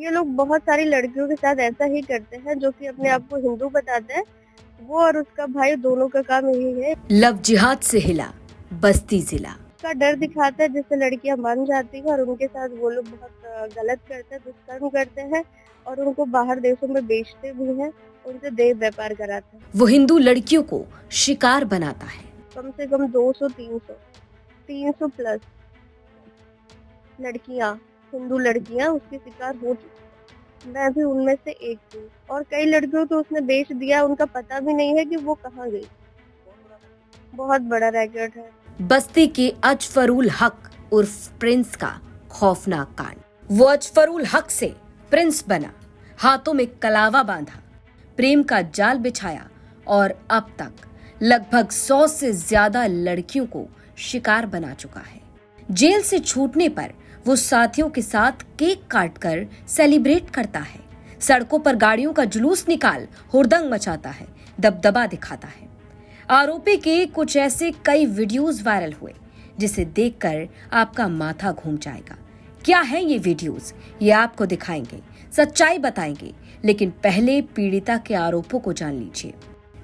ये लोग बहुत सारी लड़कियों के साथ ऐसा ही करते हैं जो कि अपने आप को हिंदू बताते हैं। वो और उसका भाई दोनों का काम यही है। लव जिहाद से हिला बस्ती जिला। का डर दिखाता है जिससे लड़कियां मान जाती हैं और उनके साथ वो लोग बहुत गलत करते हैं, दुष्कर्म करते हैं और उनको बाहर देशों में बेचते भी हैं, उनसे देह व्यापार कराते हैं। वो हिंदू लड़कियों को शिकार बनाता है। कम से कम 200-300 प्लस लड़कियां, हिंदू लड़कियां उसके शिकार हो चुकी हैं। मैं भी उनमें से एक थी और कई लड़कियों को उसने बेच दिया, उनका पता भी नहीं है कि वो कहाँ गई। बहुत बड़ा रैकेट है। बस्ती के अजफरुल हक उर्फ प्रिंस का खौफनाक कांड। वो अजफरुल हक से प्रिंस बना, हाथों में कलावा बांधा, प्रेम का जाल बिछाया और अब तक लगभग 100 से ज्यादा लड़कियों को शिकार बना चुका है। जेल से छूटने पर वो साथियों के साथ केक काटकर सेलिब्रेट करता है, सड़कों पर गाड़ियों का जुलूस निकाल हुड़दंग मचाता है, दबदबा दिखाता है। आरोपी के कुछ ऐसे कई वीडियोस वायरल हुए जिसे देखकर आपका माथा घूम जाएगा। क्या है ये वीडियोस, ये आपको दिखाएंगे, सच्चाई बताएंगे, लेकिन पहले पीड़िता के आरोपों को जान लीजिए।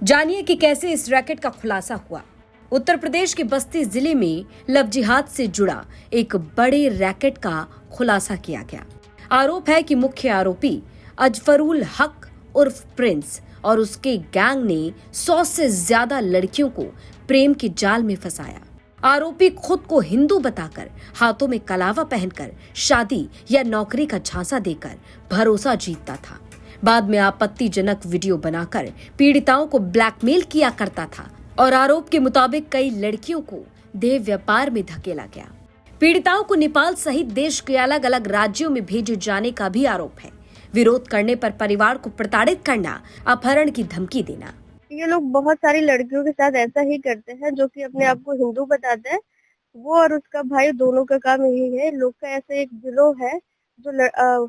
जानिए कि कैसे इस रैकेट का खुलासा हुआ। उत्तर प्रदेश के बस्ती जिले में लव जिहाद से जुड़ा एक बड़े रैकेट का खुलासा किया गया। आरोप है कि मुख्य आरोपी अजफरुल हक उर्फ प्रिंस और उसके गैंग ने 100 से ज्यादा लड़कियों को प्रेम के जाल में फंसाया। आरोपी खुद को हिंदू बताकर, हाथों में कलावा पहनकर, शादी या नौकरी का झांसा देकर भरोसा जीतता था। बाद में आपत्तिजनक वीडियो बनाकर पीड़िताओं को ब्लैकमेल किया करता था और आरोप के मुताबिक कई लड़कियों को देह व्यापार में धकेला गया। पीड़िताओं को नेपाल सहित देश के अलग अलग राज्यों में भेजे जाने का भी आरोप है। विरोध करने पर परिवार को प्रताड़ित करना, अपहरण की धमकी देना। ये लोग बहुत सारी लड़कियों के साथ ऐसा ही करते हैं जो कि अपने आप को हिंदू बताते हैं। वो और उसका भाई दोनों का काम यही है। लोग का ऐसा एक गिरोह है जो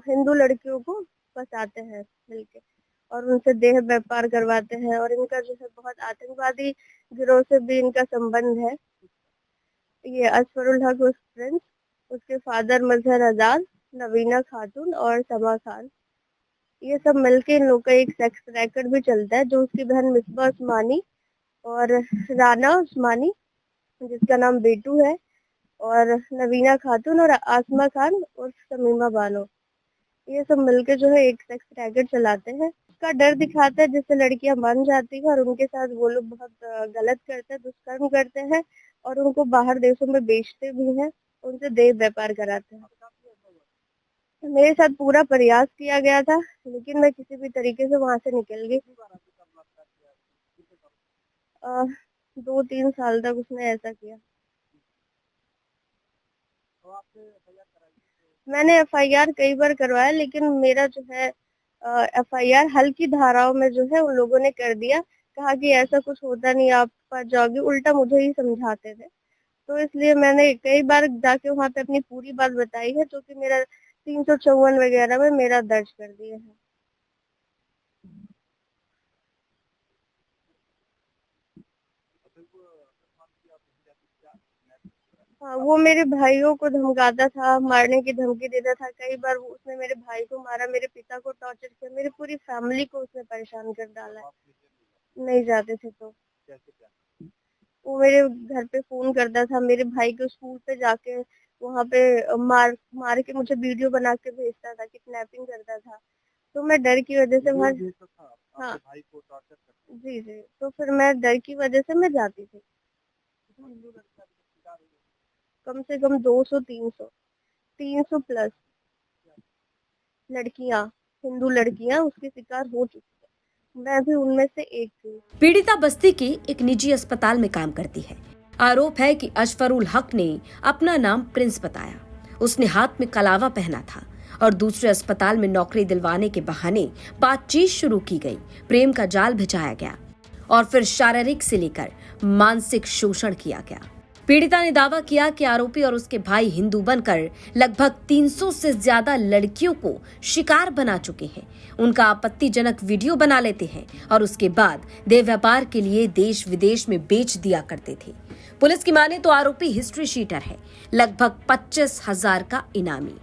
हिंदू लड़कियों को फंसाते हैं मिलके और उनसे देह व्यापार करवाते हैं और इनका जो है बहुत आतंकवादी गिरोह से भी इनका संबंध है। ये अजफरुल हक उर्फ प्रिंस, उसके फादर मजहर आजाद, नवीना खातून और समा खान, ये सब मिलके इन लोग का एक सेक्स रैकेट भी चलता है जो उसकी बहन मिसबा उस्मानी और राना उस्मानी, जिसका नाम बेटू है, और नवीना खातून और आसमा खान और शमीमा बानो, ये सब मिलके जो है एक सेक्स रैकेट चलाते हैं। उसका डर दिखाता है जिससे लड़कियां मान जाती हैं और उनके साथ वो लोग बहुत गलत करते हैं, दुष्कर्म करते हैं और उनको बाहर देशों में बेचते भी हैं, उनसे देह व्यापार कराते हैं। मेरे साथ पूरा प्रयास किया गया था लेकिन मैं किसी भी तरीके से वहां से निकल गई। 2-3 साल तक उसने ऐसा किया। मैंने FIR कई बार करवाया लेकिन मेरा जो है FIR हल्की धाराओं में जो है उन लोगों ने कर दिया। कहा कि ऐसा कुछ होता नहीं, आप फंस जाओगी, उल्टा मुझे ही समझाते थे। तो इसलिए मैंने कई बार जाके वहाँ पे अपनी पूरी बात बताई है, जो कि मेरा 354 वगैरह में मेरा दर्ज कर दिए हैं। हाँ, वो मेरे भाइयों को धमकाता था, मारने की धमकी देता था। कई बार उसने मेरे भाई को मारा, मेरे पिता को टॉर्चर किया, मेरी पूरी फैमिली को उसने परेशान कर डाला है। नहीं जाते थे तो वो मेरे घर पे फोन करता था, मेरे भाई को स्कूल पे जाके वहाँ पे मार मार के मुझे वीडियो बना के भेजता था, किडनैपिंग करता था। तो मैं डर की वजह से वहाँ, हाँ जी जी, तो फिर मैं डर की वजह से मैं जाती थी। कम से कम 200-300 प्लस लड़कियां, हिंदू लड़कियां उसके शिकार हो चुकी है। मैं भी उनमें से एक थी। पीड़िता बस्ती के एक निजी अस्पताल में काम करती है। आरोप है कि अजफरुल हक ने अपना नाम प्रिंस बताया। उसने हाथ में कलावा पहना था और दूसरे अस्पताल में नौकरी दिलवाने के बहाने बातचीत शुरू की गई, प्रेम का जाल बिछाया गया और फिर शारीरिक से लेकर मानसिक शोषण किया गया। पीड़िता ने दावा किया कि आरोपी और उसके भाई हिंदू बनकर लगभग 300 से ज्यादा लड़कियों को शिकार बना चुके हैं। उनका आपत्तिजनक वीडियो बना लेते हैं और उसके बाद देह व्यापार के लिए देश विदेश में बेच दिया करते थे। पुलिस की माने तो आरोपी हिस्ट्री शीटर है, लगभग 25,000 का इनामी।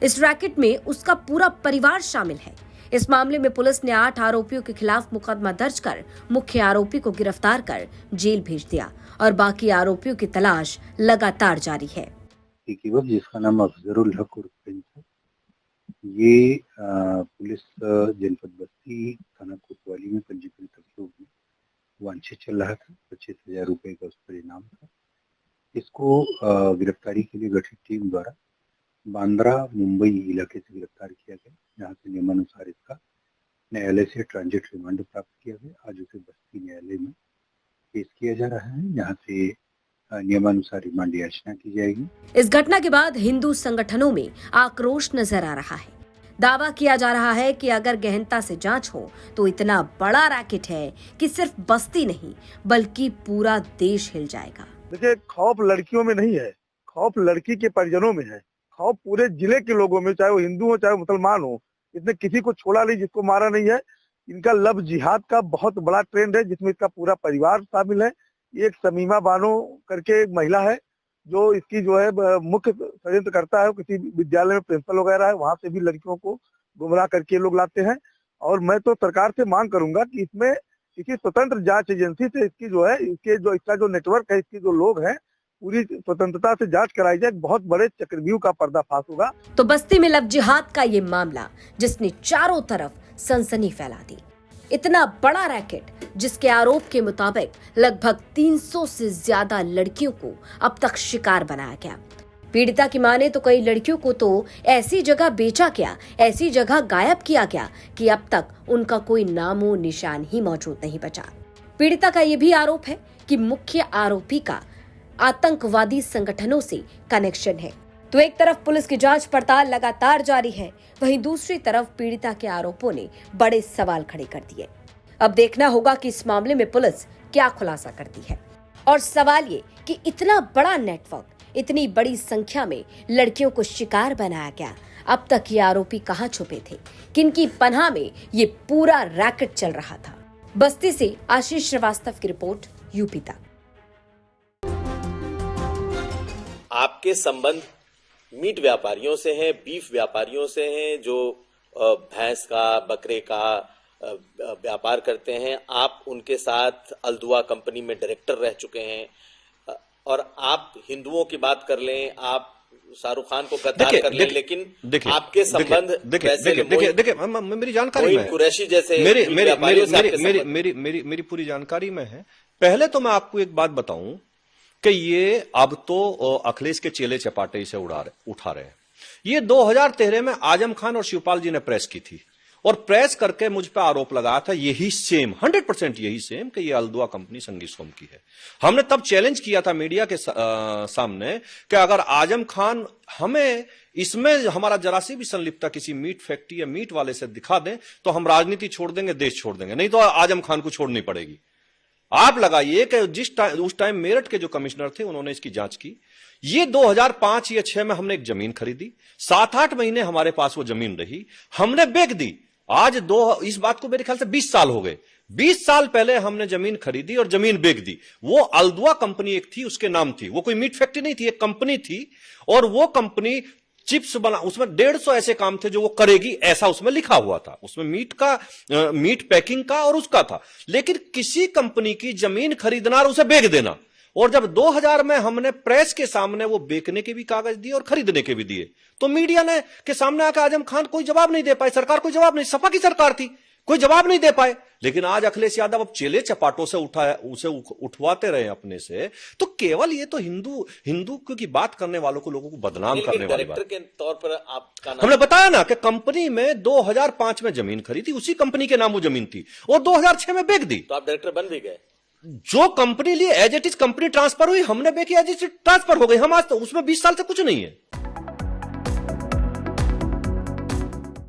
इस रैकेट में उसका पूरा परिवार शामिल है। इस मामले में पुलिस ने 8 आरोपियों के खिलाफ मुकदमा दर्ज कर मुख्य आरोपी को गिरफ्तार कर जेल भेज दिया और बाकी आरोपियों की तलाश लगातार जारी है। एक युवक जिसका नाम अफजरुल हक उर्फ प्रिंस है, ये पुलिस जनपद बस्ती थाना कोतवाली में पंजीकृत अभियोग में वांछित चल रहा था। 25,000 रुपए का उस पर इनाम था। इसको गिरफ्तारी के लिए गठित टीम द्वारा बांद्रा मुंबई इलाके से गिरफ्तार किया गया, जहाँ से नियमानुसार इसका न्यायालय से ट्रांजिट रिमांड प्राप्त किया गया। आज उसे बस्ती न्यायालय में पेश किया जा रहा है, जहाँ से नियमानुसार रिमांड याचना की जाएगी। इस घटना के बाद हिंदू संगठनों में आक्रोश नजर आ रहा है। दावा किया जा रहा है कि अगर गहनता से जांच हो तो इतना बड़ा रैकेट है कि सिर्फ बस्ती नहीं बल्कि पूरा देश हिल जाएगा। देखिए, खौफ लड़कियों में नहीं है, खौफ लड़की के परिजनों में है, खौफ पूरे जिले के लोगों में, चाहे वो हिंदू हो चाहे वो मुसलमान हो। इसने किसी को छोड़ा नहीं, जिसको मारा नहीं है। इनका लव जिहाद का बहुत बड़ा ट्रेंड है, जिसमें इसका पूरा परिवार शामिल है। एक समीमा बानो करके एक महिला है जो इसकी जो है मुख्य षड्यंत्र करता है। किसी विद्यालय में प्रिंसिपल वगैरह है, वहां से भी लड़कियों को गुमराह करके लोग लाते हैं। और मैं तो सरकार से मांग करूंगा कि इसमें किसी स्वतंत्र जांच एजेंसी से इसकी जो है इसका जो नेटवर्क है, इसके जो लोग हैं, पूरी स्वतंत्रता से जांच कराई जाए। बहुत बड़े चक्रव्यूह का पर्दाफाश होगा। तो बस्ती में लव जिहाद का ये मामला जिसने चारों तरफ सनसनी फैला दी। इतना बड़ा रैकेट जिसके आरोप के मुताबिक लगभग 300 से ज्यादा लड़कियों को अब तक शिकार बनाया गया। पीड़िता की माने तो कई लड़कियों को तो ऐसी जगह बेचा गया, ऐसी जगह गायब किया गया कि अब तक उनका कोई नामो निशान ही मौजूद नहीं बचा। पीड़िता का ये भी आरोप है कि मुख्य आरोपी का आतंकवादी संगठनों से कनेक्शन है। तो एक तरफ पुलिस की जांच पड़ताल लगातार जारी है, वहीं दूसरी तरफ पीड़िता के आरोपों ने बड़े सवाल खड़े कर दिए। अब देखना होगा कि इस मामले में पुलिस क्या खुलासा करती है। और सवाल ये कि इतना बड़ा नेटवर्क, इतनी बड़ी संख्या में लड़कियों को शिकार बनाया गया, अब तक ये आरोपी कहां छुपे थे, किनकी पनाह में ये पूरा रैकेट चल रहा था। बस्ती से आशीष श्रीवास्तव की रिपोर्ट, यूपी तक। आपके संबंध मीट व्यापारियों से हैं, बीफ व्यापारियों से हैं, जो भैंस का बकरे का व्यापार करते हैं। आप उनके साथ अल्दुआ कंपनी में डायरेक्टर रह चुके हैं। और आप हिंदुओं की बात कर लें, आप शाहरुख खान को गद्दार कर लें, लेकिन आपके संबंध देखिए मेरी जानकारी में कुरैशी जैसे मेरी पूरी जानकारी में है। पहले तो मैं आपको एक बात बताऊं कि ये अब तो अखिलेश के चेले चपाटे इसे उठा रहे हैं। ये 2013 में आजम खान और शिवपाल जी ने प्रेस की थी और प्रेस करके मुझ पर आरोप लगाया था, यही सेम 100% यही सेम कि ये अल्दुआ कंपनी संगी सोम की है। हमने तब चैलेंज किया था मीडिया के सामने कि अगर आजम खान हमें इसमें हमारा जरा सी भी संलिप्तता किसी मीट फैक्ट्री या मीट वाले से दिखा दें तो हम राजनीति छोड़ देंगे, देश छोड़ देंगे, नहीं तो आजम खान को छोड़नी पड़ेगी। आप लगाइए कि उस टाइम मेरठ के जो कमिश्नर थे उन्होंने इसकी जांच की। ये 2005 या 6 में हमने एक जमीन खरीदी, 7-8 महीने हमारे पास वो जमीन रही, हमने बेच दी। आज इस बात को मेरे ख्याल से 20 साल हो गए। 20 साल पहले हमने जमीन खरीदी और जमीन बेच दी। वो अल्दुआ कंपनी एक थी, उसके नाम थी, वो कोई मीट फैक्ट्री नहीं थी, एक कंपनी थी। और वो कंपनी चिप्स बना, उसमें 150 ऐसे काम थे जो वो करेगी, ऐसा उसमें लिखा हुआ था। उसमें मीट पैकिंग का और उसका था। लेकिन किसी कंपनी की जमीन खरीदना और उसे बेच देना, और जब 2000 में हमने प्रेस के सामने वो बेचने के भी कागज दिए और खरीदने के भी दिए, तो मीडिया ने के सामने आकर आजम खान कोई जवाब नहीं दे पाए, सरकार कोई जवाब नहीं, सपा की सरकार थी, कोई जवाब नहीं दे पाए। लेकिन आज अखिलेश यादव अब चेले चपाटों से उसे उठवाते रहे अपने से, तो केवल ये तो हिंदू की बात करने वालों को, लोगों को बदनाम करने वाली बात। के तौर पर आपका नाम, हमने बताया ना कि कंपनी में 2005 में जमीन खरीदी, उसी कंपनी के नाम वो जमीन थी, और 2006 में बेच दी। तो आप डायरेक्टर बन भी गए। जो कंपनी ली as it is company transfer हुई, हमने बेची एज इट इज ट्रांसफर हो गई। हम आज तो उसमें 20 साल से कुछ नहीं है।